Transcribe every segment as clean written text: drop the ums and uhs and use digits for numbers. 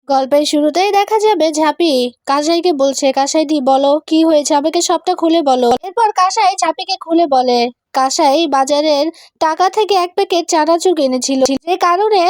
গল্পের শুরুতেই দেখা যাবে ঝাঁপি কাসাইকে বলছে, কাসাইদি বলো কি হয়েছে, আমাকে সবটা খুলে বলো। এরপর কাসাই ঝাঁপিকে খুলে বলে, কাসাই বাজারের টাকা থেকে এক প্যাকেট চানাচুর কিনেছিল, যে কারণে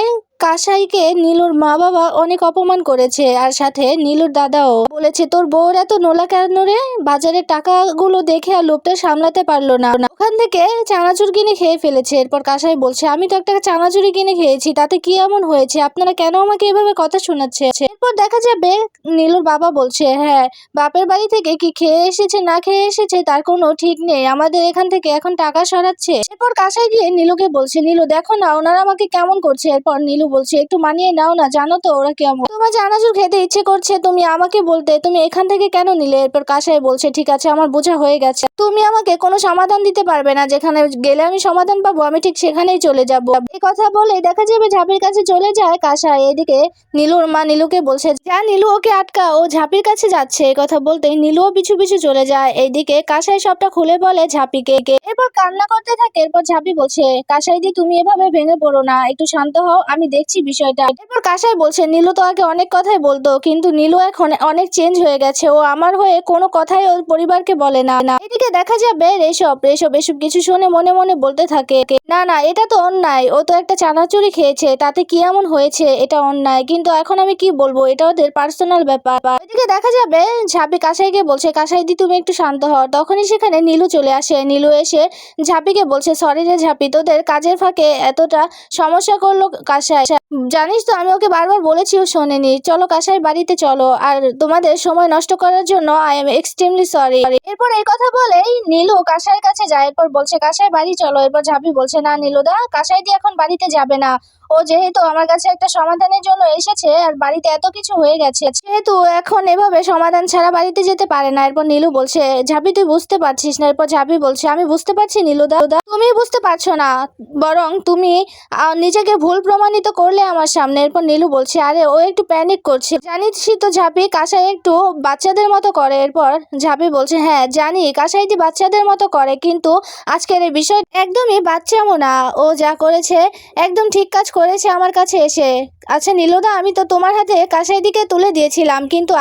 কাসাইকে নীলুর মা বাবা অনেক অপমান করেছে, আর সাথে নীলুর দাদাও বলেছে তোর বউর এত নোলা কেন রে, বাজারের টাকাগুলো দেখে আর লোভটা সামলাতে পারলো না, ওখান থেকে চানাচুর কিনে খেয়ে ফেলেছে। এরপর কাসাই বলছে, আমি তো একটা চানাচুরি কিনে খেয়েছি, তাতে কি এমন হয়েছে, আপনারা কেন আমাকে এভাবে কথা শোনাচ্ছে। এরপর দেখা যাবে নীলুর বাবা বলছে, হ্যাঁ বাপের বাড়ি থেকে কি খেয়ে এসেছে না খেয়ে এসেছে তার কোনো ঠিক নেই, আমাদের এখান থেকে এখন টাকা সরাচ্ছে। এরপর কাসাই গিয়ে নীলুকে বলছে, নীলু দেখো না ওনারা আমাকে কেমন করছে। এরপর নীলু বলছে, একটু মানিয়ে নাও না, জানো তো ওরা কেমন, তোমার চানাচুর খেতে ইচ্ছে করছে তুমি আমাকে বলতে, তুমি এখান থেকে কেন নিলে। এরপর কাসাই বলছে, ঠিক আছে আমার বোঝা হয়ে গেছে, তুমি আমাকে কোনো সমাধান দিতে পারবে না, যেখানে গেলে আমি সমাধান পাবো আমি ঠিক সেখানেই চলে যাবো। এই কথা বলে দেখা যাবে ঝাঁপির কাছে চলে যায় কাসাই। এদিকে নীলুর মা নীলুকে বলছে, যা নীলু ওকে আটকা, ও ঝাঁপির কাছে যাচ্ছে। এই কথা বলতেই নীলুও পিছু পিছু চলে যায়। এইদিকে কাসাই সবটা খুলে বলে ঝাঁপিকে, এরপর কান্না করতে থাকে। এরপর ঝাঁপি বলছে, কাসাইদি তুমি এভাবে ভেঙে পড়ো না, একটু শান্ত হও, আমি দেখছি বিষয়টা। এরপর কাসাই বলছে, নীলু তো আগে অনেক কথাই বলতো, কিন্তু নীলু এখন অনেক চেঞ্জ হয়ে গেছে, ও আমার হয়ে কোনো কথাই ওর পরিবারকে বলে না। এদিকে দেখা যাবে রেশব এসব কিছু শুনে মনে মনে বলতে থাকে, না না এটা তো অন্যায়, ও তো একটা চানাচুরি খেয়েছে, তাতে কি এমন হয়েছে, এটা অন্যায়, কিন্তু এখন আমি কি বলবো, এটা ওদের পার্সোনাল ব্যাপার। এদিকে দেখা যাবে ঝাঁপি কাসাইকে বলছে, কাসাইদি তুমি একটু শান্ত হও। তখনই সেখানে নীলু চলে আসে। নীলু এসে ঝাঁপিকে বলছে, সরি রে ঝাঁপি, তোদের কাজের ফাঁকে এতটা সমস্যা করলো কাসাই, জানিস তো আমি ওকে বারবার বলেছি ও শোনেনি, চলো কাসাই বাড়িতে চলো, আর তোমাদের সময় নষ্ট করার জন্য আই এম এক্সট্রিমলি সরি। এরপর এই কথা বলেই নীলু কাসাইয়ের কাছে যায়। এরপর বলছে, কাসাই বাড়ি চলো। এরপর ঝাঁপি বলছে, না নীলুদা, কাসাই দিয়ে এখন বাড়িতে যাবে না, ও যেহেতু আমার কাছে একটা সমাধানের জন্য এসেছে আর বাড়িতে এত কিছু হয়ে গেছে, যেহেতু এখন এভাবে সমাধান ছাড়া বাড়িতে যেতে পারে না। এরপর নীলু বলছে, ঝাঁপি তুই বুঝতে পারছিস না। এরপর ঝাঁপি বলছে, আমি বুঝতে পারছি নীলুদা, তুমি বুঝতে পারছো না, বরং তুমি নিজেকে ভুল প্রমাণিত করলে আমার সামনে। এরপর নীলু বলছে, আরে ও একটু প্যানিক করছে, জানিসই তো ঝাঁপি কাসাই একটু বাচ্চাদের মতো করে। এরপর ঝাঁপি বলছে, হ্যাঁ জানি কাসাইদি বাচ্চাদের মতো করে, কিন্তু আজকের এই বিষয় একদমই বাচ্চামো না, ও যা করেছে একদম ঠিক কাজ করেছে আমার কাছে এসে। আচ্ছা নীলুদা, আমি তো তোমার হাতে কাসাইদিকে তুলে দিয়েছিলাম, কিন্তু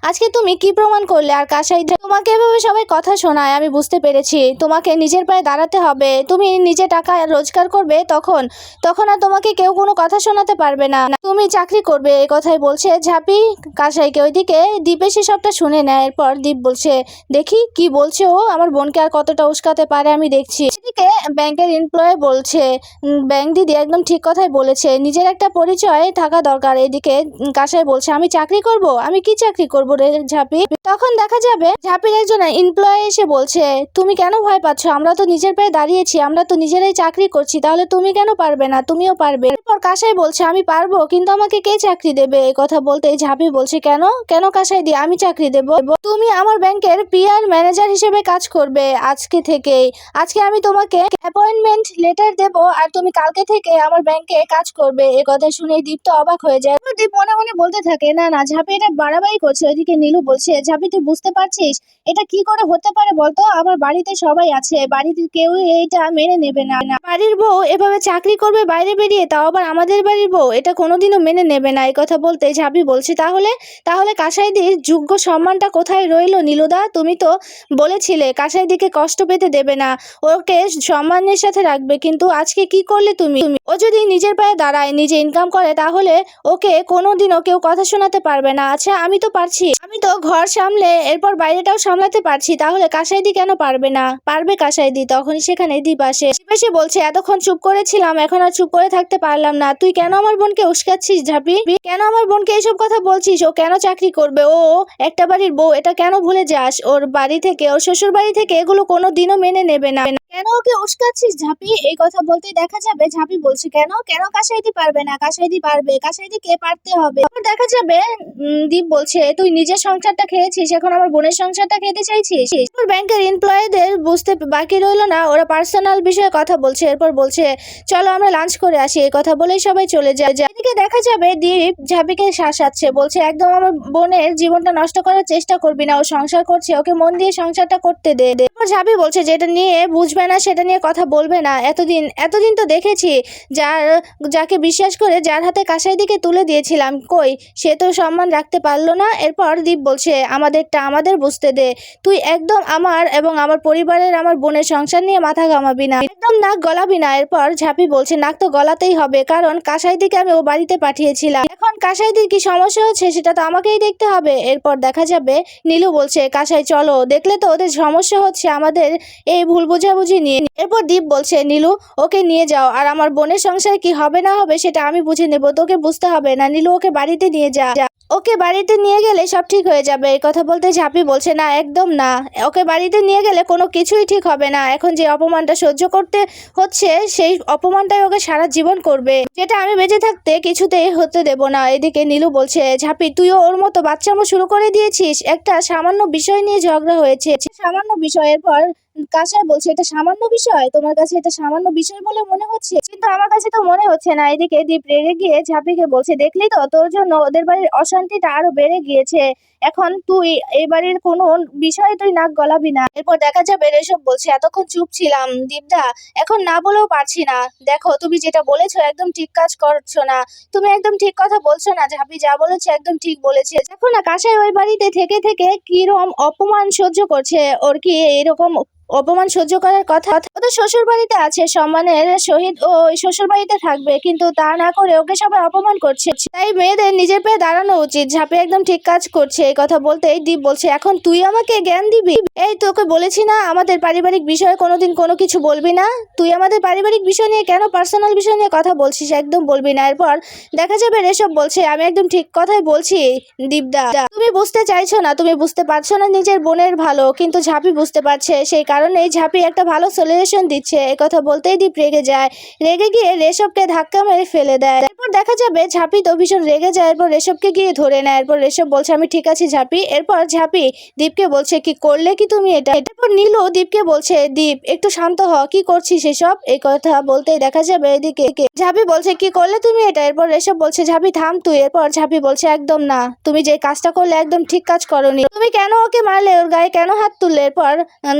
আজকে তুমি কি প্রমাণ করলে, আর কাসাইদি তোমাকে এভাবে সবাই কথা শোনায়, আমি বুঝতে পেরেছি তোমাকে নিজের পায়ে দাঁড়াতে হবে, তুমি নিজে টাকা রোজগার করবে, তখন আর তোমাকে কেউ কোনো কথা শোনাতে পারবে না, তুমি চাকরি করবে। এই কথাই বলছে ঝাঁপি কাসাইকে। ওইদিকে দীপ এসে সবটা শুনে নেয়। এরপর দীপ বলছে, দেখি কি বলছে ও, আমার বোনকে আর কতটা উস্কাতে পারে আমি দেখছি। এদিকে ব্যাংকের এমপ্লয় বলছে, ব্যাংক দিদি একদম ঠিক কথাই বলেছে, নিজের একটা পরিচয় থাকা দরকার। এদিকে কাসাই বলছে, আমি চাকরি করব, আমি কি চাকরি করবো রে ঝাঁপি। তখন দেখা যাবে ঝাঁপির একজন এমপ্লয় এসে বলছে, তুমি কেন ভয় পাচ্ছ, আমরা তো নিজের পায়ে দাঁড়িয়েছি, আমরা তো নিজেরাই চাকরি করছি, তাহলে তুমি কেন পারবে না, তুমিও পারবে। এরপর কাসাই বলছে, আমি পারবো, কিন্তু আমাকে কে চাকরি দেবে। এই কথা বলতেই ঝাঁপি বলছে, কেন কাসাই দি, আমি চাকরি দেব, তুমি আমার ব্যাংকের পিআর ম্যানেজার হিসেবে কাজ করবে আজকে থেকেই, আজকে আমি তোমাকে অ্যাপয়েন্টমেন্ট লেটার দেব, আর তুমি কালকে থেকে আমার ব্যাংকে কাজ করবে। এই কথা শুনে দীপ তো অবাক হয়ে যায়। দীপ মনে মনে বলতে থাকে, না না ঝাঁপি এটা বাড়াবাড়ি করছে। ওইদিকে নীলু বলছে, ঝাঁপি তুই বুঝতে পারছিস এটা কি করে হতে পারে বলতো, আমার বাড়িতে সবাই আছে, বাড়িতে কেউ এইটা মেনে নেবে না, বাড়ির বউ এভাবে চাকরি করবে বাইরে বেরিয়ে, তাও আবার আমাদের বাড়ির বউ, এটা কোনোদিনও মেনে নেবে না। এই কথা বলতে ঝাঁপি বলছে, তাহলে কাসাইদির যোগ্য সম্মানটা কোথায় রইল নীলুদা, তুমি তো বলেছিলে কাসাইদিকে কষ্ট পেতে দেবে না, ওকে সম্মানের সাথে রাখবে, কিন্তু আজকে কি করলে তুমি। ও যদি নিজের পায়ে দাঁড়ায়, নিজে ইনকাম করে, তাহলে ওকে কোনোদিনও কেউ কথা শোনাতে পারবে না। আচ্ছা আমি তো পারছি, আমি তো ঘর সামলে এরপর বাইরেটাও সামলাতে পারছি, তাহলে কাসাইদি কেন পারবে না, পারবে কাসাইদি। তখনই সেখানে দীপ আসে বলছে, এতক্ষণ চুপ করেছিলাম, এখন আর চুপ করে থাকতে পারলাম না, তুই কেন আমার বোনকে উস্কাচ্ছিস ঝাঁপি, কেন আমার বোনকে এইসব কথা বলছিস, ও কেন চাকরি করবে, ও একটা বাড়ির বউ, এটা কেন ভুলে যাস, ওর বাড়ি থেকে, ওর শ্বশুর বাড়ি থেকে এগুলো কোনো দিনও মেনে নেবে না, কেন ওকে উস্কাচ্ছিস ঝাঁপি। এই কথা বলতেই দেখা যাবে ঝাঁপি বলছে, কেন কাসাইদি পারবে না, কাসাইদি পারবে, কাসাইদিকে পারতে হবে। দেখা যাবে দীপ বলছে, তুই নিজের সংসারটা খেয়েছিস, এখন আমার বোনের সংসারটা খেতে চাইছিস। ব্যাংকের এমপ্লয়ীদের বুঝতে বাকি রইল না, ওরা পার্সোনাল বিষয়ে কথা বলছে। এরপর বলছে, চলো আমরা লাঞ্চ করে আসি। এই কথা বলেই সবাই চলে যায়। এদিকে দেখা যাবে দীপ ঝাঁপিকে শাসাচ্ছে, বলছে, একদম আমার বোনের জীবনটা নষ্ট করার চেষ্টা করবি না, ও সংসার করছে, ওকে মন দিয়ে সংসারটা করতে দে। ঝাঁপি বলছে, যেটা নিয়ে বুঝবে না সেটা নিয়ে কথা বলবে না, এতদিন তো দেখেছি যাকে বিশ্বাস করে যার তার হাতে কাঁসাই দিকে তুলে দিয়েছিলাম, কই সে তো সম্মান রাখতে পারলো না। এরপর দীপ বলছে আমাদেরটা আমাদের বুঝতে দে, তুই একদম আমার এবং আমার পরিবারের আমার বোনের সংসার নিয়ে মাথা ঘামাবি না, একদম নাক গলাবি না। এরপর ঝাঁপি বলছে নাক তো গলাতেই হবে, কারণ কাঁসাইদিকে আমি ও বাড়িতে পাঠিয়েছিলাম, এখন কাঁসাইদির কি সমস্যা হচ্ছে সেটা তো আমাকেই দেখতে হবে। এরপর দেখা যাবে নীলু বলছে কাঁসাই চলো, দেখলে তো ওদের সমস্যা হচ্ছে আমাদের এই ভুল বোঝাবুঝি নিয়ে। এরপর দীপ বলছে নীলু ওকে নিয়ে যাও, আর আমার বোনের সংসারে কি হবে না হবে সেটা আমি বুঝে নেব, তোকে বুঝতে হবে না। নীলু ওকে বাড়িতে নিয়ে যা, ওকে বাড়িতে নিয়ে গেলে সব ঠিক হয়ে যাবে। এই কথা বলতে ঝাঁপি বলছে না একদম না, ওকে বাড়িতে নিয়ে গেলে কোনো কিছুই ঠিক হবে না, এখন যে অপমানটা সহ্য করতে হচ্ছে সেই অপমানটাই ওকে সারা জীবন করবে, যেটা আমি বেঁচে থাকতে কিছুতেই হতে দেব না। এদিকে নীলু বলছে ঝাঁপি তুইও ওর মতো বাচ্চামো শুরু করে দিয়েছিস, একটা সামান্য বিষয় নিয়ে ঝগড়া হয়েছে, সামান্য বিষয়ের পর কাঁসাই বলছে এটা সামান্য বিষয়, তোমার কাছে এটা সামান্য বিষয় বলে মনে হচ্ছে, কিন্তু আমার কাছে তো মনে হচ্ছে না। এদিকে দীপ রেগে গিয়ে ঝাঁপিকে বলছে দেখলি তো তোর জন্য ওদের বাড়ির অশান্তিটা আরো বেড়ে গিয়েছে, এখন তুই এই বাড়ির কোনো বিষয়ে তুই নাক গলাবি না। এরপর দেখা যাবে রেশব বলছে এতক্ষণ চুপ ছিলাম দীপদা, এখন না বলেও পারছি না, দেখো তুমি যেটা বলেছো একদম ঠিক কাজ করছো না, তুমি একদম ঠিক কথা বলছো না। ঝাঁপি যা বলেছে একদম ঠিক বলেছে, দেখো না কাঁসাই ওই বাড়িতে থেকে থেকে কিরকম অপমান সহ্য করছে, ওর কি এরকম অপমান সহ্য করার কথা? ও তো শ্বশুর বাড়িতে আছে, সম্মানের সহিত ও ওই শ্বশুর বাড়িতে থাকবে, কিন্তু তা না করে ওকে সবাই অপমান করছে, তাই মেয়েদের নিজের পায়ে দাঁড়ানো উচিত। ঝাঁপি একদম ঠিক কাজ করছে। এই কথা বলতেই দীপ বলছে এখন তুই আমাকে জ্ঞান দিবি? এই তোকে বলেছি না আমাদের পারিবারিক বিষয়ে কোনোদিন কোনো কিছু বলবি না, তুই আমাদের পারিবারিক বিষয় নিয়ে কেন পার্সোনাল বিষয় নিয়ে কথা বলছিস, একদম বলবি না। এরপর দেখা যাবে রেশব বলছে আমি একদম ঠিক কথাই বলছি দীপদা, তুমি বুঝতে চাইছো না, তুমি বুঝতে পারছো না নিজের বোনের ভালো, কিন্তু ঝাঁপি বুঝতে পারছে, সেই কারণেই ঝাঁপি একটা ভালো সলিউশন দিচ্ছে। এই কথা বলতেই দীপ রেগে যায়, রেগে গিয়ে রেশবকে ধাক্কা মেরে ফেলে দেয়। এরপর দেখা যাবে ঝাঁপি তো ভীষণ রেগে যায়, এরপর রেশবকে গিয়ে ধরে নেয়। এরপর রেশব বলছে আমি ঠিক আছি ঝাঁপি। এরপর ঝাঁপি দীপকে বলছে কি করলে কি তুমি এটা? এরপর নীলু দীপকে বলছে দীপ একটু শান্ত হ, কি করছিস এসব? এই কথা বলতেই দেখা যাবে এদিকে ঝাঁপি বলছে কি করলে তুমি এটা? এরপর রেশব বলছে ঝাঁপি থাম তুই। এরপর ঝাঁপি বলছে একদম না, তুমি যে কাজটা করলে একদম ঠিক কাজ করনি, তুমি কেন ওকে মারলে, ওর গায়ে কেন হাত তুললে? এরপর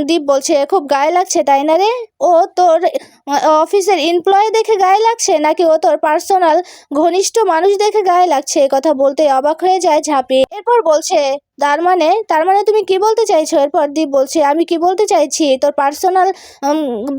দীপ বলছে খুব গায়ে লাগছে তাই না রে, ও তোর অফিসের এমপ্লয়ি দেখে গায়ে লাগছে নাকি ও তোর পার্সোনাল ঘনিষ্ঠ মানুষ দেখে গায়ে লাগছে? এই কথা বলতে অবাক হয়ে যায় ঝাঁপি। এরপর বলছে তার মানে তুমি কি বলতে চাইছো? এরপর দীপ বলছে আমি কি বলতে চাইছি, তোর পার্সোনাল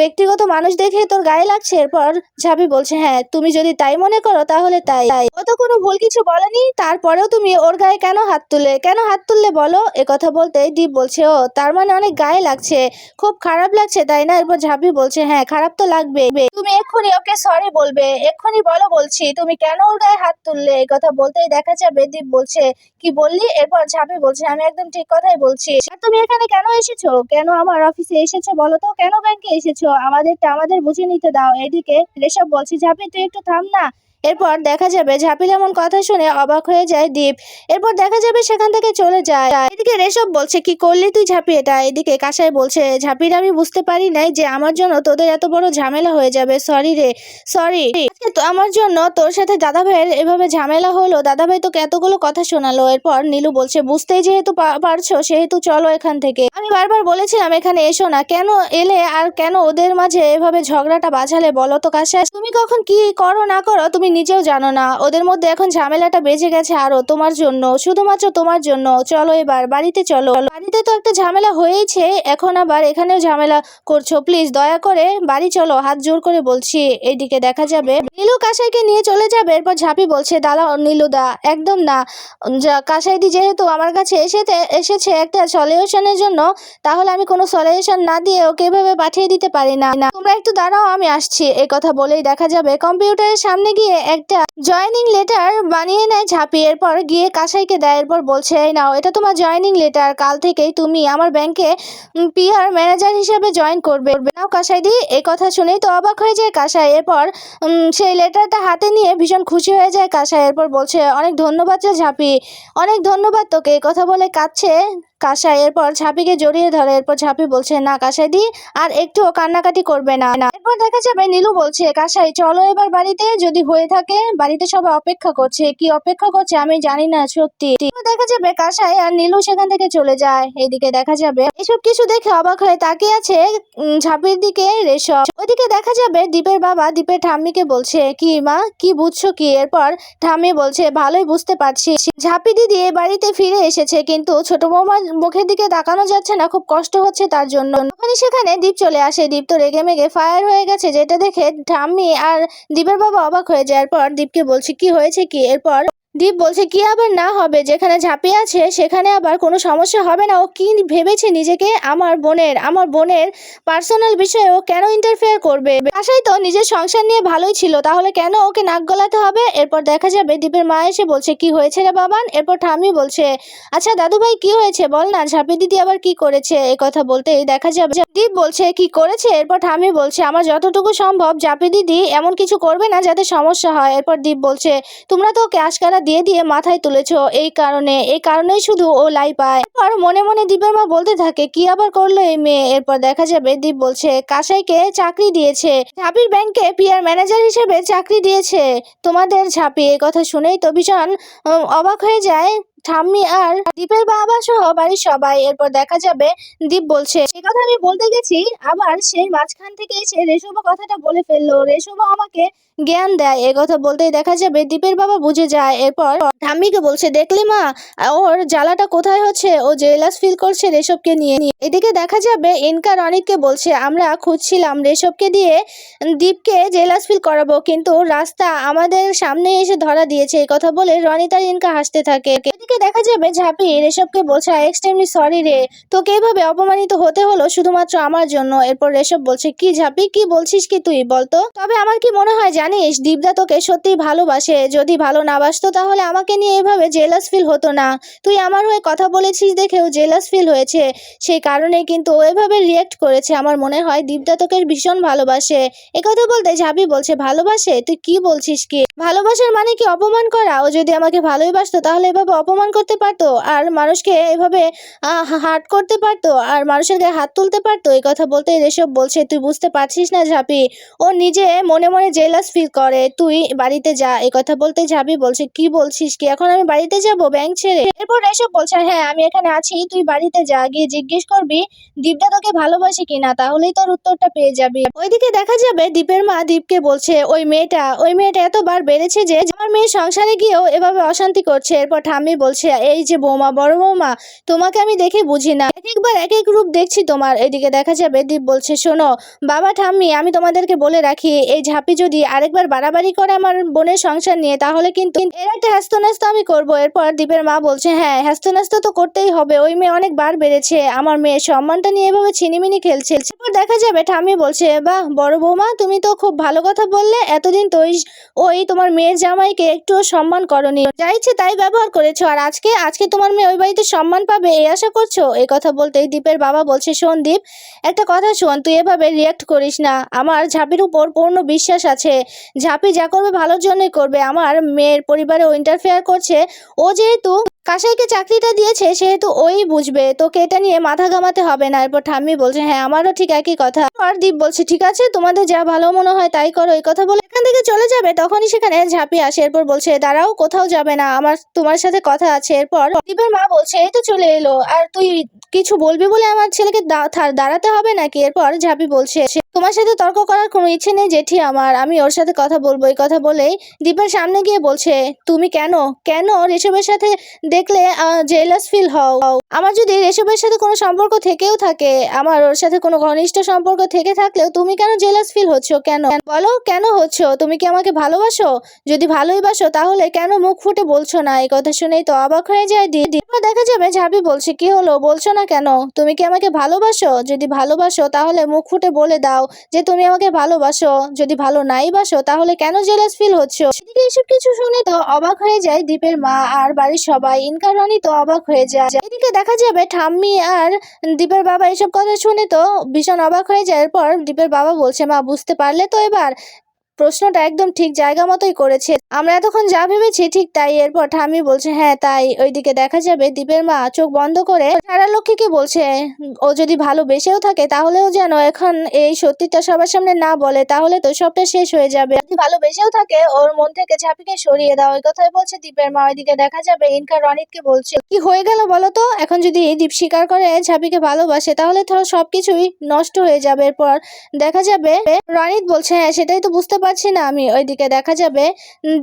ব্যক্তিগত মানুষ দেখে তোর গায়ে লাগছে? এরপর ঝাঁপি বলছে হ্যাঁ, তুমি যদি তাই মনে করো তাহলে তাই, ও তো কোনো ভুল কিছু বলেনি, তারপরেও তুমি ওর গায়ে কেন হাত তুললে বলো? এ কথা বলতে দীপ বলছে ও তার মানে অনেক গায়ে লাগছে, খুব খারাপ লাগছে তাই না? এরপর ঝাঁপি বলছে হ্যাঁ খারাপ তো লাগবে, তুমি এক্ষুনি ওকে সরি বলবে, এক্ষুনি বলো বলছি তুমি কেন ওর গায়ে হাত তুললে? এই কথা বলতেই দেখা যাবে দীপ বলছে কি বললি? এরপর ঝাঁপি বলছে আমি একদম ঠিক কথাই বলছি, আর তুমি এখানে কেন এসেছো, কেন আমার অফিসে এসেছো বলো তো, কেন ব্যাংকে এসেছো? আমাদের বুঝে নিতে দাও। এদিকে রেশব বলছে ঝাঁপি তুই একটু থাম না। এরপর দেখা যাবে ঝাঁপির এমন কথা শুনে অবাক হয়ে যায় দীপ, এরপর দেখা যাবে সেখান থেকে চলে যায়। এদিকে রেশব বলছে কি করলি তুই ঝাঁপি এটা? এদিকে কাঁসাই বলছে ঝাঁপির আমি বুঝতে পারি নাই যে আমার জন্য তোদের এত বড় ঝামেলা হয়ে যাবে, সরি রে সরি, তো আমার জন্য তোর সাথে দাদা ভাইয়ের এভাবে ঝামেলা হলো, দাদা ভাই তোকে এতগুলো কথা শোনালো। এরপর নীলু বলছে বুঝতেই যেহেতু পারছো সেহেতু চলো এখান থেকে, আমি বারবার বলেছিলাম এখানে এসো না, কেন এলে আর কেন ওদের মাঝে এভাবে ঝগড়াটা বাঁধালে বলো তো কাঁসাই? তুমি কখন কি করো না করো তুমি নিজেও জানো না, ওদের মধ্যে এখন ঝামেলাটা বেজে গেছে আরো তোমার জন্য, শুধুমাত্র তোমার জন্য, চলো এবার বাড়িতে চলো, বাড়িতে তো একটা ঝামেলা হয়েছে, এখন আবার এখানেও ঝামেলা করছো, প্লিজ দয়া করে বাড়ি চলো, হাত জোর করে বলছি। এইদিকে দেখা যাবে নীলু কাঁসাইকে নিয়ে চলে যাবে। এরপর ঝাঁপি বলছে দাঁড়াও নীলুদা, একদম না, কাঁসাইদি যেহেতু আমার কাছে এসেছে একটা সলিউশনের জন্য, তাহলে আমি কোনো সলিউশন না দিয়ে ওকে এভাবে পাঠিয়ে দিতে পারি না, তোমরা একটু দাঁড়াও আমি আসছি। এই কথা বলেই দেখা যাবে কম্পিউটারের সামনে গিয়ে একটা জয়েনিং লেটার বানিয়ে নেয় ঝাঁপি, এরপর গিয়ে কাঁসাইকে দেয়। এরপর বলছে এই নাও এটা তোমার জয়েনিং লেটার, কাল থেকেই তুমি আমার ব্যাংকে পিআর ম্যানেজার হিসেবে জয়েন করবে, নাও কাঁসাইদি। এই কথা শুনেই তো অবাক হয়ে যায় কাঁসাই। এরপর সেই লেটারটা হাতে নিয়ে ভীষণ খুশি হয়ে যায় কাঁসাই। এরপর বলছে অনেক ধন্যবাদ রে ঝাঁপি, অনেক ধন্যবাদ তোকে। এই কথা বলে কাঁদছে কাসাই এরপর ঝাঁপিকে জড়িয়ে ধরে। এরপর ঝাঁপি বলছে, না কাসাই দি আর একটুও কান্নাকাটি করবে না। এরপর দেখা যাবে নীলু বলছে, কাসাই চলো এবার বাড়িতে, যদি হয়ে থাকে বাড়িতে সবাই অপেক্ষা করছে, কি অপেক্ষা করছে আমি জানি না সত্যি। দেখা যাবে কাসাই আর নীলু সেখান থেকে চলে যায়। এদিকে দেখা যাবে এসব কিছু দেখে অবাক হয়ে তাকিয়ে আছে ঝাঁপির দিকে রেশম। ওইদিকে দেখা যাবে দীপের বাবা দীপের ঠাম্মিকে বলছে, কি মা কি বুঝছো কি? এরপর ঠাম্মি বলছে, ভালোই বুঝতে পারছি, ঝাঁপি দিদি এ বাড়িতে ফিরে এসেছে, কিন্তু ছোট বৌমার মুখের দিকে তাকানো যাচ্ছে না, খুব কষ্ট হচ্ছে তার জন্য। তখনই সেখানে দীপ চলে আসে। দীপ তো রেগে মেগে ফায়ার হয়ে গেছে, যেটা দেখে ঠাম্মি আর দীপের বাবা অবাক হয়ে যায়। এরপর দীপকে বলছে, কি হয়েছে কি? এরপর দীপ বলছে, কি আবার না হবে, যেখানে ঝাঁপি আছে সেখানে আবার কোনো সমস্যা হবে না। ও কি ভেবেছে নিজেকে? আমার বোনের পার্সোনাল বিষয়ে ও কেন ইন্টারফেয়ার করবে? আশাই তো নিজের সংসার নিয়ে ভালোই ছিল, তাহলে কেন ওকে নাক গলাতে হবে? এরপর দেখা যাবে দীপের মা এসে বলছে, কি হয়েছে রে বাবান? এরপর ঠাম্মি বলছে, আচ্ছা দাদু ভাই কি হয়েছে বল না, ঝাঁপি দিদি আবার কি করেছে? এই কথা বলতেই দেখা যাবে দীপ বলছে, কি করেছে? এরপর ঠাম্মি বলছে, আমার যতটুকু সম্ভব ঝাঁপি দিদি এমন কিছু করবে না যাতে সমস্যা হয়। এরপর দীপ বলছে, তোমরা তো ওকে আশকারা দিয়ে দিয়ে মাথায় তুলেছো, এই কারণেই শুধু ও লাই পায়। এরপর মনে মনে দীপের মা বলতে থাকে, কি আবার করলো এই মেয়ে? এরপর দেখা যাবে দীপ বলছে, কাসাইকে চাকরি দিয়েছে, ঝাঁপির ব্যাংকে পিআর ম্যানেজার হিসেবে চাকরি দিয়েছে তোমাদের ঝাঁপি। এই কথা শুনেই তো ভীষণ অবাক হয়ে যায় ঠাম্মি আর দীপের বাবা সহ বাড়ির সবাই। এরপর দেখা যাবে দীপ বলছে, এই কথা আমি বলতে গেছি, আবার সেই মাঝখান থেকে এসে রেশমও কথাটা বলে ফেললো, রেশমও আমাকে জ্ঞান দেয়। এ কথা বলতেই দেখা যাবে দীপের বাবা বুঝে যায়। এরপর ঠাম্মিকে বলছে, দেখলে মা ওর জ্বালাটা কোথায় হচ্ছে, ও জেলাস ফিল করছে রেশবকে নিয়ে। এদিকে দেখা যাবে ইনকা রনিতকে বলছে, আমরা খুঁজছিলাম রেশবকে দিয়ে দীপকে জেলাস ফিল করাবো, কিন্তু রাস্তা আমাদের সামনে এসে ধরা দিয়েছে। এই কথা বলে রনিত আর ইনকা হাসতে থাকে। এদিকে দেখা যাবে ঝাঁপি রেশবকে বলছে, এক্সট্রিমলি সরি রে, তোকে এভাবে অপমানিত হতে হলো শুধুমাত্র আমার জন্য। এরপর রেশব বলছে, কি ঝাঁপি কি বলছিস কি তুই বলতো? তবে আমার কি মনে হয় জানিস, দীপদা তোকে সত্যিই ভালোবাসে, যদি ভালো না বাসতো তাহলে আমাকে নিয়ে এভাবে জেলাস ফিল হতো না। তুই আমার হয়ে কথা বলেছিস দেখেও জেলাস ফিল হয়েছে, সেই কারণেই কিন্তু ও এভাবে রিয়েক্ট করেছে। আমার মনে হয় দীপদা তোকে ভীষণ ভালোবাসে। একথা বলতে ঝাঁপি বলছে, ভালোবাসে? তুই কি বলছিস কি? ভালোবাসার মানে কি অপমান করা? ও যদি আমাকে ভালোই বাসতো তাহলে এভাবে অপমান করতে পারতো, আর মানুষকে এভাবে হার্ট করতে পারতো, আর মানুষের গায়ে হাত তুলতে পারতো? এই কথা বলতেই রেশব বলছে, তুই বুঝতে পারছিস না ঝাঁপি, ও নিজে মনে মনে জেলাস ফিল করে, তুই বাড়িতে যা। এই কথা বলতে ঝাঁপি বলছে, কি বলছিস কি, এখন আমি বাড়িতে যাব ব্যাংক ছেড়ে? এরপর রেশব বলছে, হ্যাঁ আমি এখানে আছি, তুই বাড়িতে যা, গিয়ে জিজ্ঞেস করবি দীপদা তোকে ভালোবাসে কিনা, তাহলেই তোর উত্তরটা পেয়ে যাবি। ওইদিকে দেখা যাবে দীপের মা দীপকে বলছে, ওই মেয়েটা এতবার বেড়েছে যে আমার মেয়ের সংসারে গিয়েও এভাবে অশান্তি করছে। এরপর ঠাম্মি বলছে, এই যে বৌমা, বড় বৌমা, তোমাকে আমি দেখে বুঝি না, একবার এক এক রূপ দেখছি তোমার। এদিকে দেখা যাবে দীপ বলছে, শোনো বাবা ঠাম্মি, আমি তোমাদেরকে বলে রাখি, এই ঝাঁপি যদি আরেকবার বাড়াবাড়ি করে আমার বোনের সংসার নিয়ে, তাহলে কিন্তু এর একটা হ্যাস্ত আমি করবো। এরপর দীপের মা বলছে, হ্যাঁ হ্যাস্ত তো করতেই হবে, ওই মেয়ে অনেক বার বেড়েছে, আমার মেয়ের সম্মানটা নিয়ে এভাবে ছিনিমিনি খেলছে। এরপর দেখা যাবে ঠাম্মি বলছে, বাহ বড় বৌমা, তুমি তো খুব ভালো কথা বললে, এতদিন তো ওই তোমার মেয়ের জামাইকে একটুও সম্মান করনি, যা ইচ্ছে তাই ব্যবহার করেছো, আর আজকে তোমার মেয়ে ওই বাড়িতে সম্মান পাবে এই আশা করছো? এই কথা বলতেই দীপের বাবা বলছে, শোন দীপ, একটা কথা শোন, তুই এভাবে রিয়াক্ট করিস না, আমার ঝাঁপির উপর পূর্ণ বিশ্বাস আছে, ঝাঁপি যা করবে ভালোর জন্যই করবে, আমার মেয়ের পরিবারে ও ইন্টারফেয়ার করছে, ও যেহেতু কাসাইকে চাকরিটা দিয়েছে সেহেতু ওই বুঝবে, তোকে এটা নিয়ে মাথা ঘামাতে হবে না। এরপর ঠাম্মি বলছে, হ্যাঁ আমারও ঠিক একই কথা। আর দীপ বলছে, ঠিক আছে তোমাদের যা ভালো মনে হয় তাই করো। এই কথা বলে এখান থেকে চলে যাবে, তখনই সেখানে ঝাঁপি আসে। এরপর বলছে, দাঁড়াও, কোথাও যাবে না, আমার তোমার সাথে কথা আছে। এরপর দীপের মা বলছে, এই তো চলে এলো, আর তুই কিছু বলবি বলে আমার ছেলেকে দাঁড়াতে হবে নাকি? এরপর ঝাঁপি বলছে, তোমার সাথে তর্ক করার কোনো ইচ্ছে নেই জেঠি আমার, আমি ওর সাথে কথা বলবো। এই কথা বলেই দীপের সামনে গিয়ে বলছে, তুমি কেন রেশবের সাথে দেখলে জেলাস ফিল হও? আমার যদি রেশবের সাথে কোনো সম্পর্ক থেকেও থাকে, আমার ওর সাথে কোনো ঘনিষ্ঠ সম্পর্ক থেকে থাকলেও তুমি কেন জেলাস ফিল হচ্ছ? কেন বলো, কেন হচ্ছ? তুমি কি আমাকে ভালোবাসো? যদি ভালোই বাসো তাহলে কেন মুখ ফুটে বলছো না? এই কথা শুনেই তো অবাক হয়ে যায় দীপ। দেখা যাবে ঝাঁপি বলছে, কি হলো বলছো না কেন? তুমি কি আমাকে ভালোবাসো? যদি ভালোবাসো তাহলে মুখ ফুটে বলে দাও যে তুমি আমাকে ভালোবাসো, যদি ভালো নাই বাসো তাহলে কেন জেলাস ফিল হচ্ছ? এদিকে এসব কিছু শুনে তো অবাক হয়ে যায় দীপের মা আর বাড়ির সবাই, ইনকা রনি তো অবাক হয়ে যায়। এদিকে দেখা যাবে ঠাম্মি আর দীপের বাবা এসব কথা শুনে তো ভীষণ অবাক হয়ে যায়। এরপর দীপের বাবা বলছে, মা বুঝতে পারলে তো এবার? প্রশ্নটা একদম ঠিক জায়গা মতোই করেছে। আমরা এতক্ষণ যা ভেবেছি ঠিক তাই। এরপর ঠাম্মি বলছে হ্যাঁ তাই। ওইদিকে দেখা যাবে দীপের মা চোখ বন্ধ করে সারালক্ষ্মীকে বলছে ও যদি ভালোবেসেও থাকে তাহলেও যেন এখন এই সত্যিটা সবার সামনে না বলে, তাহলে তো সবটা শেষ হয়ে যাবে। যদি ভালোবেসেও থাকে ওর মন থেকে ঝাঁপিকে সরিয়ে দাও, ওই কথাই বলছে দীপের মা। ওইদিকে দেখা যাবে ইনকা রনিতকে বলছে কি হয়ে গেল বলো তো, এখন যদি দীপ স্বীকার করে ঝাঁপিকে ভালোবাসে তাহলে তো সবকিছুই নষ্ট হয়ে যাবে। এরপর দেখা যাবে রনিত বলছে হ্যাঁ সেটাই তো বুঝতে পারছি না আমি। ওইদিকে দেখা যাবে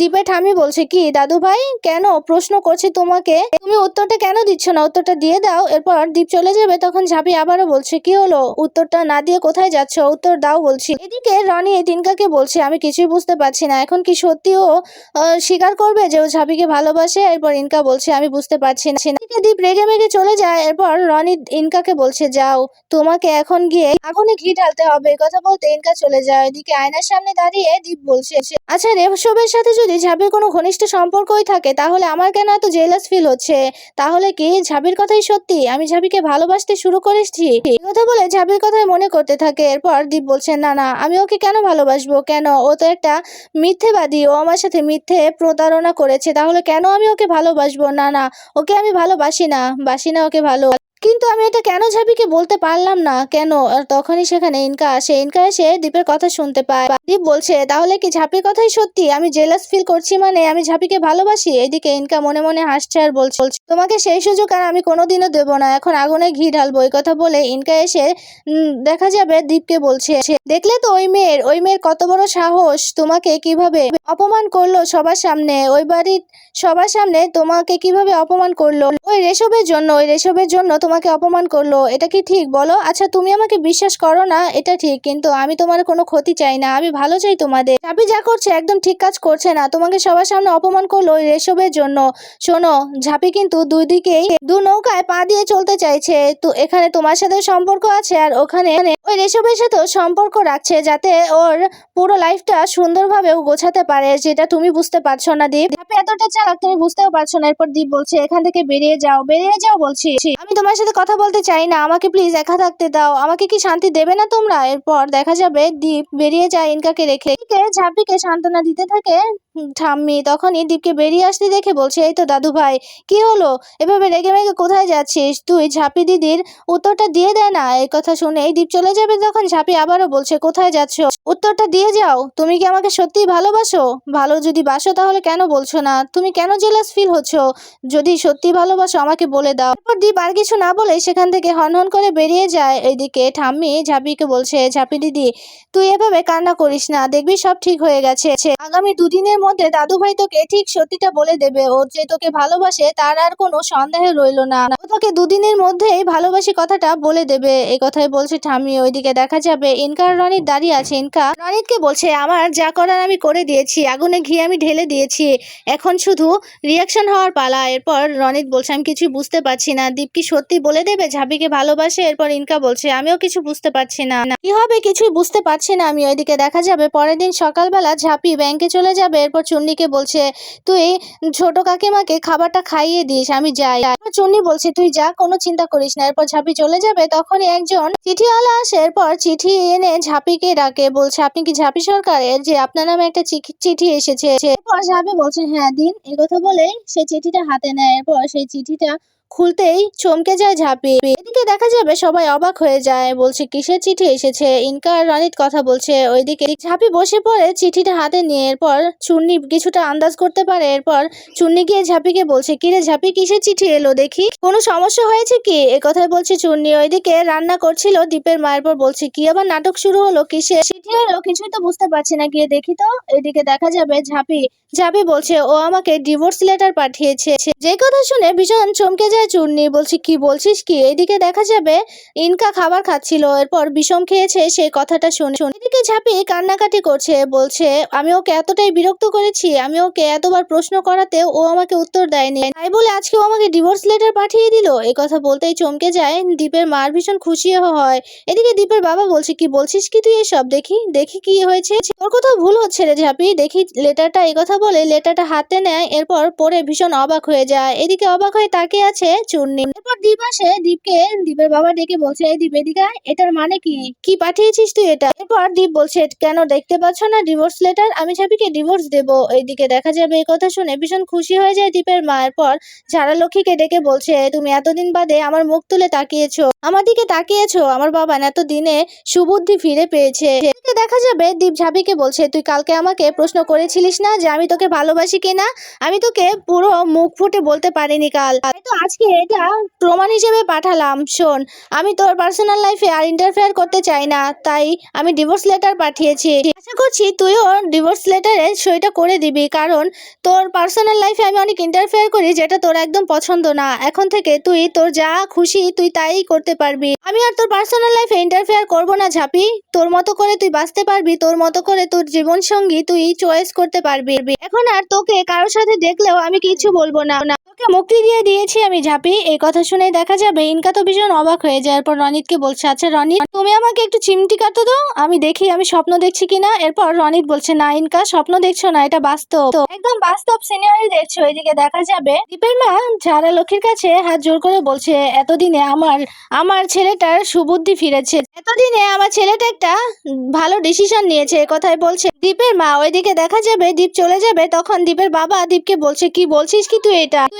দীপের ঠাম্মি বলছে কি দাদু ভাই কেন প্রশ্ন করছে তোমাকে, তুমি উত্তরটা কেন দিচ্ছ না, উত্তরটা দিয়ে দাও। এরপর দীপ চলে যাবে তখন ঝাঁপি আবারও বলছে কি হলো, উত্তরটা না দিয়ে কোথায় যাচ্ছ, উত্তর দাও বলছি। এদিকে রনি তিনকাকে বলছে আমি কিছুই বুঝতে পারছি না, এখন কি সত্যিও স্বীকার করবে যে ও ঝাঁপিকে ভালোবাসে। এরপর ইনকা বলছে আমি বুঝতে পারছি না। এদিকে দীপ রেগে মেগে চলে যায়। এরপর রনি ইনকাকে বলছে যাও তোমাকে এখন গিয়ে আগুনে ঘি ঢালতে হবে। কথা বলতে ইনকা চলে যায়। এদিকে আয়নার সামনে দাঁড়িয়ে দীপ বলছে আচ্ছা রেশবের সাথে যদি ঝাঁপির কোনো ঘনিষ্ঠ সম্পর্কই থাকে তাহলে আমার কেন এত জেলাস ফিল হচ্ছে, তাহলে কি ঝাঁপির কথাই সত্যি, আমি ঝাঁপিকে ভালোবাসতে শুরু করেছি। এই কথা বলে ঝাঁপির কথাই মনে করতে থাকে। এরপর দীপ বলছে না না আমি ওকে কেন ভালোবাসবো, কেন, ও তো একটা মিথ্যেবাদী, ও আমার সাথে মিথ্যে প্রতারণা করেছে, তাহলে কেন আমি ওকে ভালোবাসবো, না না ওকে আমি ভালোবাসি না, বাসি না ওকে ভালো। কিন্তু আমি এটা কেন ঝাঁপিকে বলতে পারলাম না কেন। আর তখনই সেখানে ইনকা আসে। ইনকা এসে দীপের কথা শুনতে পায়। দীপ বলছে তাহলে কি ঝাঁপির কথাই সত্যি, আমি জেলাস ফিল করছি মানে আমি ঝাঁপিকে ভালোবাসি। এদিকে ইনকা মনে মনে হাসছে আর বলছে তোমাকে সেই সুযোগ আর আমি কোনোদিনও দেবো না, এখন আগুনে ঘি ঢালবো। এই কথা বলে ইনকা এসে দেখা যাবে দীপকে বলছে দেখলে তো ওই মেয়ের কত বড় সাহস, তোমাকে কিভাবে অপমান করলো সবার সামনে, ওই বাড়ির সবার সামনে তোমাকে কিভাবে অপমান করলো, ওই রেশবের জন্য তোমাকে অপমান করলো। এটা কি ঠিক বলো? আচ্ছা তুমি আমাকে বিশ্বাস করো না এটা ঠিক, কিন্তু আমি তোমার কোনো ক্ষতি চাই না, আমি ভালো চাই তোমাদের। ঝাঁপি যা করছে একদম ঠিক কাজ করছে না, তোমাকে সবার সামনে অপমান করলো ওই রেশবের জন্য। শোনো ঝাঁপি কিন্তু দুই দিকেই দু নৌকায় পা দিয়ে চলতে চাইছে, তো এখানে তোমার সাথে সম্পর্ক আছে আর ওখানে ওই রেশবের সাথেও সম্পর্ক রাখছে যাতে ওর পুরো লাইফটা সুন্দরভাবে গোছাতে পারে, যেটা তুমি বুঝতে পারছো না দীপ। ঝাঁপি এতটা চালাক তুমি বুঝতেও পারছো না। এরপর দীপ বলছে এখান থেকে বেরিয়ে যাও বলছি, আমি তোমার সাথে কথা বলতে চাই না, আমাকে প্লিজ একা থাকতে দাও, আমাকে কি শান্তি দেবে না তোমরা। এরপর দেখা যাবে দীপ বেরিয়ে যায় ইনকাকে রেখে। ঝাঁপিকে সান্ত্বনা দিতে থাকে ঠাম্মি। তখনই দীপকে বেরিয়ে আসতে দেখে বলছে এই তো দাদু ভাই, কি হলো এভাবে রেগে মেগে কোথায় যাচ্ছিস তুই, ঝাঁপি দিদির উত্তরটা দিয়ে দেয় না। এই কথা শুনে এই দীপ চলে যাবে তখন ঝাঁপি আবারও বলছে কোথায় যাচ্ছ, উত্তরটা দিয়ে যাও, তুমি কি আমাকে সত্যিই ভালোবাসো, ভালো যদি বাসো তাহলে কেন বলছো না, তুমি কেন জেলাস ফিল হচ্ছ, যদি সত্যি ভালোবাসো আমাকে বলে দাও। এরপর দীপ আর কিছু না বলে সেখান থেকে হনহন করে বেরিয়ে যায়। এইদিকে ঠাম্মি ঝাঁপিকে বলছে ঝাঁপি দিদি তুই এভাবে কান্না করিস না, দেখবি সব ঠিক হয়ে গেছে, আগামী দুদিনের মধ্যে দাদু ভাই তোকে ঠিক সত্যিটা বলে দেবে, ও যে তোকে ভালোবাসে তার আর কোনো সন্দেহ রইলো না, ও তোকে দুদিনের মধ্যেই ভালোবাসি কথাটা বলে দেবে। এই কথাই বলছে ঠাম্মি। ওইদিকে দেখা যাবে ইনকা আর রনিত দাঁড়িয়ে আছে। ইনকা রনিতকে বলছে আমার যা করার আমি করে দিয়েছি, আগুনে ঘি আমি ঢেলে দিয়েছি, এখন শুধু রিয়াকশন হওয়ার পালা। এরপর রনিত বলছে আমি কিছু বুঝতে পারছি না, দীপ কি সত্যি বলে দেবে ঝাঁপিকে ভালোবাসে। এরপর ইনকা বলছে আমিও কিছু বুঝতে পারছি না, কি হবে কিছুই বুঝতে পারছি না আমি। ওইদিকে দেখা যাবে পরের দিন সকালবেলা ঝাঁপি ব্যাংকে চলে যাবে। এরপর চুন্নিকে বলছে তুই ছোট কাকিমাকে খাবারটা খাইয়ে দিস, আমি যাই। চুন্নি বলছে তুই যা, কোনো চিন্তা করিস না। এরপর ঝাঁপি চলে যাবে তখনই একজন চিঠিওয়ালা আসে। এরপর চিঠি এনে ঝাঁপিকে ডাকে, বলছে আপনি কি ঝাঁপি সরকারের, যে আপনার নামে একটা চিঠি এসেছে। এরপর ঝাঁপি বলছে হ্যাঁ দিন। এই কথা বলেই সে চিঠিটা হাতে নেয়। এরপর সেই চিঠিটা খুলতেই চমকে যায় ঝাঁপি। এদিকে দেখা যাবে সবাই অবাক হয়ে যায়, বলছে কিসের চিঠি এসেছে। ইনকা আর রনিত কথা বলছে। ওইদিকে ঝাঁপি বসে পড়ে চিঠিটা হাতে নিয়ে। এরপর চুন্নি কিছুটা আন্দাজ করতে পারে। এরপর চুন্নি গিয়ে ঝাঁপিকে বলছে কিরে ঝাঁপি কিসের চিঠি এলো দেখি, কোনো সমস্যা হয়েছে কি, এ কথাই বলছে চুন্নি। ওইদিকে রান্না করছিল দীপের মায়ের পর বলছে কি আবার নাটক শুরু হলো, কিসের চিঠি এলো কিছুই তো বুঝতে পারছি না, গিয়ে দেখি তো। এদিকে দেখা যাবে ঝাঁপি বলছে ও আমাকে ডিভোর্স লেটার পাঠিয়েছে। যে কথা শুনে ভীষণ চমকে যায় চুন্নি, বলছে কি বলছিস কি। এদিকে দেখা যাবে ইনকা খাবার খাচ্ছিল। এরপর বিষম খেয়েছে সেই কথাটা শুনে। এদিকে ঝাঁপি কান্নাকাটি করছে, বলছে আমি ওকে এতটাই বিরক্ত করেছি, আমি ওকে এতবার প্রশ্ন করাতেও ও আমাকে উত্তর দেয়নি, তাই বলে আজকে ও আমাকে ডিভোর্স লেটার পাঠিয়ে দিল। এই কথা বলতেই চমকে যায় দীপের মার, ভীষণ খুশিও হয়। এদিকে দীপের বাবা বলছে কি বলছিস কি তুই এসব, দেখি কি হয়েছে, তোর কোথাও ভুল হচ্ছে রে ঝাঁপি, দেখি লেটারটা। এই কথা বলে লেটারটা হাতে নেয়। এরপর পড়ে ভীষণ অবাক হয়ে যায়। এদিকে অবাক হয়ে তাকিয়ে আছে চুন্নি। এরপর দীপ আসে, দীপের বাবা ডেকে বলছে, এই দীপ এদিকে আয়, এটার মানে কি? কি পাঠিয়েছিস তুই এটা? এরপর দীপ বলছে, কেন দেখতে পাচ্ছ না ডিভোর্স লেটার? আমি ঝাঁপিকে ডিভোর্স দেবো। এইদিকে দেখা যাবে এই কথা শুনে ভীষণ খুশি হয়ে যায় দীপের মা। এরপর ঝাড়ালক্ষ্মীকে ডেকে বলছে, তুমি এতদিন বাদে আমার মুখ তুলে তাকিয়েছো, আমার দিকে তাকিয়েছো। আমার বাবা এতদিনে সুবুদ্ধি ফিরে পেয়েছে। এদিকে দেখা যাবে দীপ ঝাঁপিকে বলছে, তুই কালকে আমাকে প্রশ্ন করেছিলিস না যে আমি তোকে ভালোবাসি কিনা? আমি তোকে পুরো মুখ ফুটে বলতে পারিনি কাল, তাই তো আজকে এটা প্রমাণ হিসেবে পাঠালাম। শোন, আমি তোর পার্সোনাল লাইফে আর ইন্টারফেয়ার করতে চাই না, তাই আমি ডিভোর্স লেটার পাঠিয়েছি। আশা করছি তুইও ডিভোর্স লেটারে সইটা করে দিবি, কারণ তোর পার্সোনাল লাইফে আমি অনেক ইন্টারফেয়ার করি, যেটা তোর একদম পছন্দ না। এখন থেকে তুই তোর যা খুশি তুই তাই করতে পারবি। আমি আর তোর পার্সোনাল লাইফে ইন্টারফেয়ার করব না ঝাঁপি। তোর মতো করে তুই বাঁচতে পারবি, তোর মতো করে তোর জীবন সঙ্গী তুই চয়েস করতে পারবি। এখন আর তোকে কারোর সাথে দেখলেও আমি কিছু বলবো না, তোকে মুক্তি দিয়ে দিয়েছি আমি ঝাঁপি। এই কথা শুনে দেখা যাবে ইনকা তো ভীষণ অবাক হয়ে যায়। এরপর রনিতকে বলছে, আচ্ছা রনিত, তুমি আমাকে একটু চিমটি কাটো দাও, আমি দেখি আমি স্বপ্ন দেখছি কিনা। এরপর রনিত বলছে, না ইনকা, স্বপ্ন দেখছো না, এটা বাস্তব, একদম বাস্তব সিনারি দেখছো। এদিকে দেখা যাবে দীপের মা ঝাড়ালক্ষ্মীর কাছে হাত জোর করে বলছে, এতদিনে আমার ছেলেটার সুবুদ্ধি ফিরেছে, এতদিনে আমার ছেলেটা একটা ভালো ডিসিশন নিয়েছে। এ কথাই বলছে দীপের মা। ওইদিকে দেখা যাবে দীপ চলে যাবে, তখন দীপের বাবা দীপকে বলছে, কি বলছিস কি তুই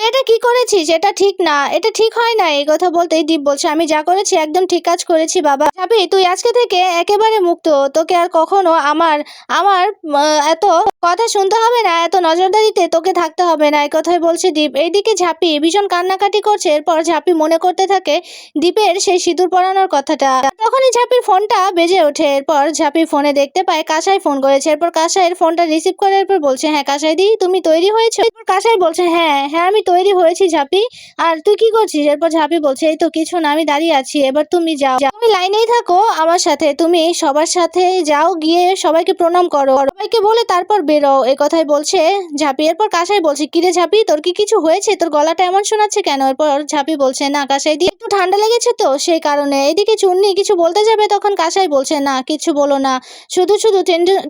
এটা কি করেছিস? এটা ঠিক না, এটা ঠিক হয় না। এই কথা বলতেই দীপ বলছে, আমি যা করেছি একদম ঠিক কাজ করেছি বাবা। ঝাঁপি, তুই আজকে থেকে একেবারে মুক্ত, তোকে আর কখনো আমার আমার এত কথা শুনতে হবে না, এত নজরদারিতে তোকে থাকতে হবে না। এই কথাই বলছে দীপ। এইদিকে ঝাঁপি ভীষণ কান্নাকাটি করছে। এরপর ঝাঁপি মনে করতে থাকে দীপের সেই সিঁদুর পরানোর কথাটা। তখনই ঝাঁপির ফোনটা বেজে ওঠে। এরপর ঝাঁপি ফোনে দেখতে পায় কাসাই ফোন করেছে। এরপর কাসাইয়ের ফোনটা রিসিভ করে এরপর বলছে, হ্যাঁ কাসাই দি, তুমি তৈরি হয়েছো? এরপর কাসাই বলছে, হ্যাঁ হ্যাঁ আমি তৈরি হয়েছি ঝাঁপি, আর তুই কি করছিস? এরপর ঝাঁপি বলছে, এই তো কিছু না, আমি দাঁড়িয়ে আছি, এবার তুমি যাও, তুমি লাইনেই থাকো আমার সাথে, তুমি সবার সাথে যাও, গিয়ে সবাইকে প্রণাম করো, সবাইকে বলে তারপর বেরো। এই কথাই বলছে ঝাঁপি। এরপর কাসাই বলছে, কিরে ঝাঁপি, তোর কি কিছু হয়েছে? তোর গলাটা এমন শোনাচ্ছে কেন? এরপর ঝাঁপি বলছে, না কাসাই দি, একটু ঠান্ডা লেগেছে তো সেই কারণে। এদিকে চুন্নি কিছু বলতে যাবে, তখন কাসাই বলছে, না কিছু বলো না, শুধু শুধু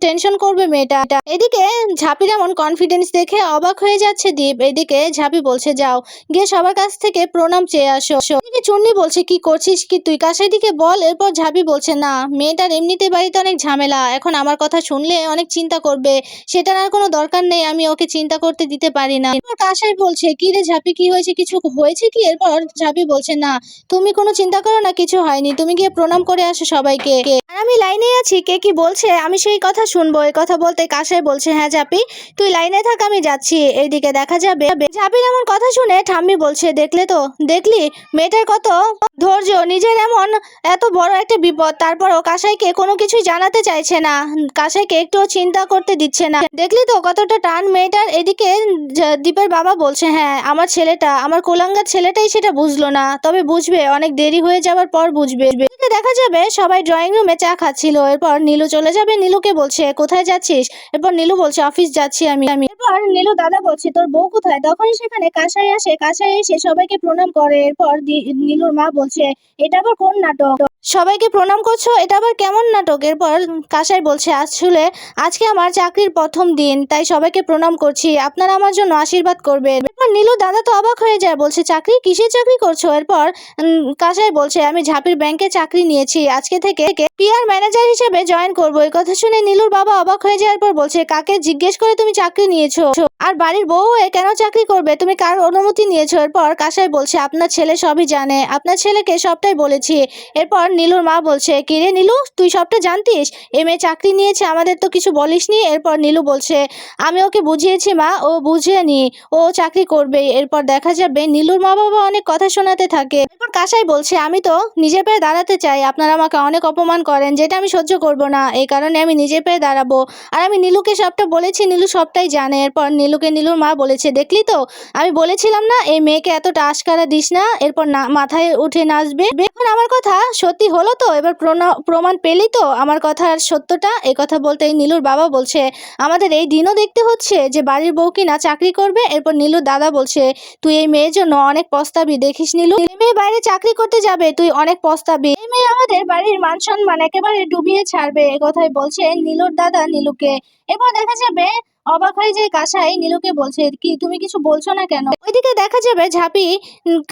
টেনশন করবে মেয়েটা। এদিকে ঝাঁপির এমন কনফিডেন্স দেখে অবাক হয়ে যাচ্ছে দীপ। এদিকে ঝাঁপি বলছে, যাও গিয়ে সবার কাছ থেকে প্রণাম চেয়ে আসো। এদিকে চুন্নি বলছে, কি করছিস কি তুই, কাসাই দিকে বল। এরপর ঝাঁপি বলছে, না মেয়েটার এমনিতে বাড়িতে অনেক ঝামেলা, এখন আমার কথা শুনলে অনেক চিন্তা করবে, সেটার আর কোনো দরকার নেই, আমি ওকে চিন্তা করতে দিতে পারি না। এরপর কাসাই বলছে, কি রে ঝাঁপি, কি হয়েছে, কিছু হয়েছে কি? এরপর ঝাঁপি বলছে, না তুমি কোনো চিন্তা করো না, কিছু হয়নি, তুমি গিয়ে প্রণাম করে আসো সবাইকে, আর আমি লাইনে আছি, কে কি বলছে আমি সেই কথা শুনবো। এই কথা বলতে কাসাই বলছে, হ্যাঁ ঝাঁপি তুই লাইনে থাক, আমি যাচ্ছি। এইদিকে দেখা যাবে ঝাঁপির এমন কথা শুনে ঠাম্মি বলছে, দেখলে তো, দেখলি মেয়েটার কত ধৈর্য, নিজের এমন এত বড় একটা বিপদ, তারপরও কাসাইকে কোনো কিছুই জানাতে চাইছে না, কাসাইকে একটুও চিন্তা করতে দিচ্ছে না, দেখলি তো কতটা টান মেয়েটার। এদিকে দীপের বাবা বলছে, হ্যাঁ আমার ছেলেটা, আমার কোলাঙ্গার ছেলেটাই সেটা বুঝলো না, তবে বুঝবে, অনেক দেরি হয়ে যাওয়ার পর বুঝবে। এদিকে দেখা যাবে সবাই ড্রয়িং রুমে চা খাচ্ছিল। এরপর নীলু চলে যাবে, নীলুকে বলছে, কোথায় যাচ্ছিস? এরপর নীলু বলছে, অফিস যাচ্ছি আমি। এরপর নীলু দাদা বলছে, তোর বউ কোথায়? তখনই সেখানে কাসাই আসে, কাসাই এসে সবাইকে প্রণাম করে। এরপর নীলুর মা বলছে, এটা আবার কোন নাটক, সবাইকে প্রণাম করছো, এটা আবার কেমন নাটক? এরপর কাসাই বলছে, আসলে আজকে আমার চাকরির প্রথম দিন, তাই সবাইকে প্রণাম করছি, আপনারা আমার জন্য আশীর্বাদ করবেন। এরপর নীলু দাদা তো অবাক হয়ে যায়, বলছে, চাকরি, কিসের চাকরি করছো? এরপর কাসাই বলছে, আমি ঝাঁপির ব্যাংকে চাকরি নিয়েছি, আজকে থেকে পিআর ম্যানেজার হিসেবে জয়েন করবো। এই কথা শুনে নীলুর বাবা অবাক হয়ে যাওয়ার পর বলছে, কাকে জিজ্ঞেস করে তুমি চাকরি নিয়েছো, আর বাড়ির বউ হয়ে কেন চাকরি করবে, তুমি কার অনুমতি নিয়েছো? এরপর কাসাই বলছে, আপনার ছেলে সবই জানে, আপনার ছেলেকে সবটাই বলেছি। এরপর নীলুর মা বলছে, কিরে নীলু, তুই সবটা জানতিস, এ মেয়ে চাকরি নিয়েছে, আমাদের তো কিছু বলিসনি? এরপর নীলু বলছে, আমি ওকে বুঝিয়েছি মা, ও বুঝেনি, ও চাকরি করবে। এরপর দেখা যাবে নীলুর মা বাবা অনেক কথা শোনাতে থাকে। এরপর কাসাই বলছে, আমি তো নিজের পায়ে দাঁড়াতে চাই, আপনারা আমাকে অনেক অপমান করেন, যেটা আমি সহ্য করব না, এই কারণে আমি নিজের পায়ে দাঁড়াবো, আর আমি নীলুকে সবটা বলেছি, নীলু সবটাই জানে। এরপর নীলুকে নীলুর মা বলেছে, দেখলি তো, আমি বলেছিলাম না এই মেয়েকে এতটা আশকারা দিস না, এরপর না মাথায় উঠে নাচবে। এখন আমার কথা সত্যি হলো তো, এবার প্রমাণ পেলি তো আমার কথার সত্যটা। এই কথা বলতেই নীলুর বাবা বলছে, আমাদের এই দিনও দেখতে হচ্ছে যে বাড়ির বউ কিনা চাকরি করবে। এরপর নীলুর দাদা বলছে, তুই এই মেয়ের জন্য অনেক পস্তাবি, দেখিস নীলু, এই মেয়ে বাইরে চাকরি করতে যাবে, তুই অনেক পস্তাবি, এই মেয়ে আমাদের বাড়ির মান সম্মান একেবারে ডুবিয়ে ছাড়বে। এই কথাই বলছে নীলুর দাদা নীলুকে। এরপর দেখা যাবে অবাক হয়ে যায় কাসাই নীলুকে বলছে, কি তুমি কিছু বলছো না কেন? ওইদিকে দেখা যাবে ঝাঁপি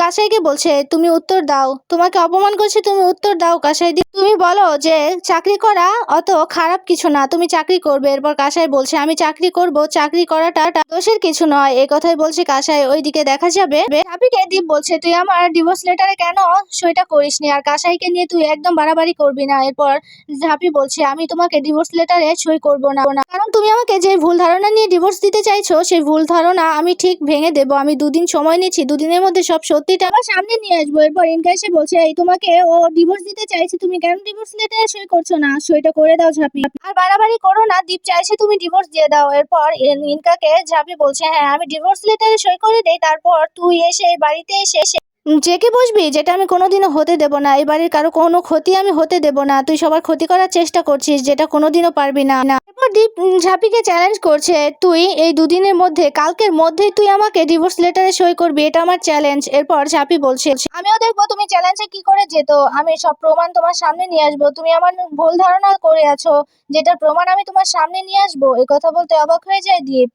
কাসাইকে বলছে, তুমি উত্তর দাও, তোমাকে অপমান করছে, তুমি উত্তর দাও কাসাই দি, তুমি বলো যে চাকরি করা অত খারাপ কিছু না, তুমি চাকরি করবে। এরপর কাসাই বলছে, আমি চাকরি করব, চাকরি করাটা দোষের কিছু নয়, এই কথাই বলছে কাসাই। ওইদিকে দেখা যাবে ঝাঁপিকে দীপ বলছে, তুই আমার ডিভোর্স লেটারে কেন সইটা করিসনি, আর কাসাইকে নিয়ে তুই একদম বাড়াবাড়ি করবি না। এরপর ঝাঁপি বলছে, আমি তোমাকে ডিভোর্স লেটারে সই করব না, কারণ তুমি আমাকে যে ভুল ধারণা নিয়ে ডিভোর্স দিতে চাইছো, সেই ভুল ধারণা আমি ঠিক ভেঙে দেবো। আমি দুদিন সময় নিচ্ছি, দুদিনের মধ্যে সব সত্যিটা আমার সামনে নিয়ে আসবো। এরপর ইনকা এসে বলছে, এই তোমাকে ও ডিভোর্স দিতে চাইছে, তুমি কেন ডিভোর্স লেটারে সই করছো না? সইটা করে দাও ঝাঁপি, আর বাড়াবাড়ি করো না, দীপ চাইছে তুমি ডিভোর্স দিয়ে দাও। এরপর ইনকাকে ঝাঁপি বলছে, হ্যাঁ আমি ডিভোর্স লেটারে সই করে দেই, তারপর তুই এসে এই বাড়িতে এসে জেকে বসবি, যেটা আমি কোনোদিনও হতে দেব না। এই বাড়ির কারো কোনো ক্ষতি আমি হতে দেব না, তুই সবার ক্ষতি করার চেষ্টা করছিস, যেটা কোনোদিনও পারবি না। এরপর দীপ ঝাঁপিকে চ্যালেঞ্জ করছে, তুই এই দুদিনের মধ্যে, কালকের মধ্যেই তুই আমাকে ডিভোর্স লেটারে সই করবি, এটা আমার চ্যালেঞ্জ। এরপর ঝাঁপি বলছে, আমিও দেখবো তুমি চ্যালেঞ্জে কি করে যেত, আমি সব প্রমাণ তোমার সামনে নিয়ে আসবো, তুমি আমার ভুল ধারণা করে আছো, যেটা প্রমাণ আমি তোমার সামনে নিয়ে আসবো। এই কথা বলতে অবাক হয়ে যায় দীপ।